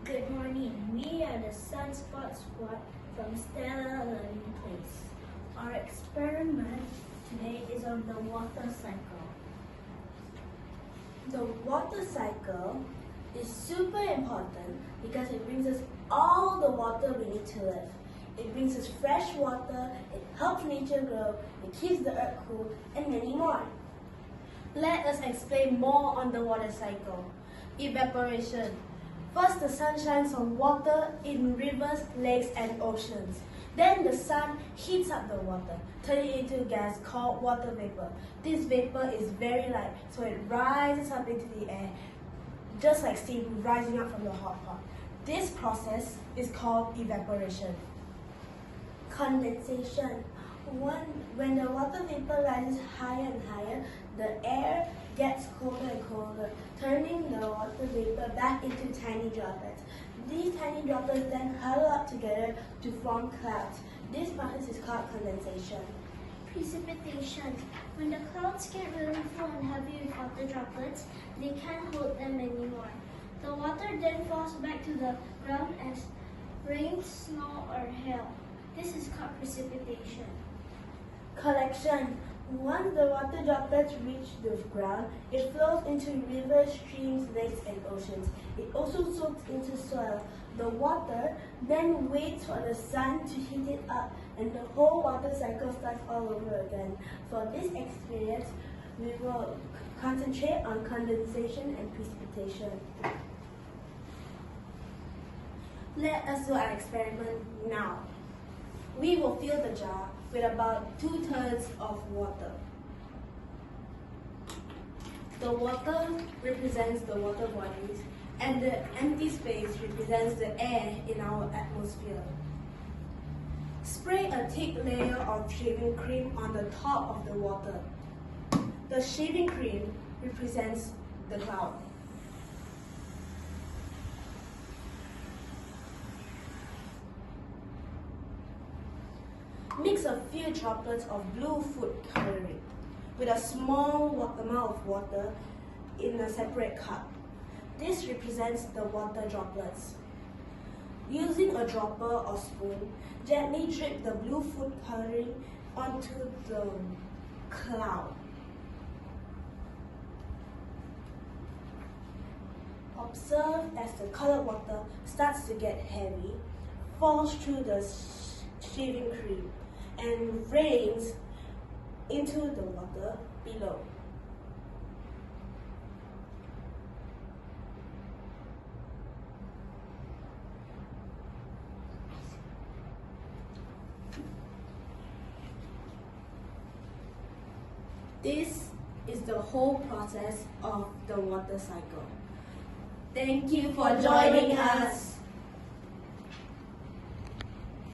Good morning. We are the Sunspot Squad from Stella Learning Place. Our experiment today is on the water cycle. The water cycle is super important because it brings us all the water we need to live. It brings us fresh water, it helps nature grow, it keeps the earth cool, and many more. Let us explain more on the water cycle. Evaporation. First, the sun shines on water in rivers, lakes, and oceans. Then the sun heats up the water, turning it into gas called water vapor. This vapor is very light, so it rises up into the air, just like steam rising up from the hot pot. This process is called evaporation. Condensation. When the water vapor rises higher and higher, the air gets colder and colder, turning the water vapor back into tiny droplets. These tiny droplets then huddle up together to form clouds. This process is called condensation. Precipitation. When the clouds get really full and heavy with water droplets, they can't hold them anymore. The water then falls back to the ground as rain, snow, or hail. This is called precipitation. Collection. Once the water droplets reach the ground, it flows into rivers, streams, lakes, and oceans. It also soaks into soil. The water then waits for the sun to heat it up, and the whole water cycle starts all over again. For this experience, we will concentrate on condensation and precipitation. Let us do our experiment now. We will fill the jar with about 2/3 of water. The water represents the water bodies, and the empty space represents the air in our atmosphere. Spray a thick layer of shaving cream on the top of the water. The shaving cream represents the cloud. Mix a few droplets of blue food coloring with a small amount of water in a separate cup. This represents the water droplets. Using a dropper or spoon, gently drip the blue food coloring onto the cloud. Observe as the colored water starts to get heavy, falls through the shaving cream, and rains into the water below. This is the whole process of the water cycle. Thank you for joining us.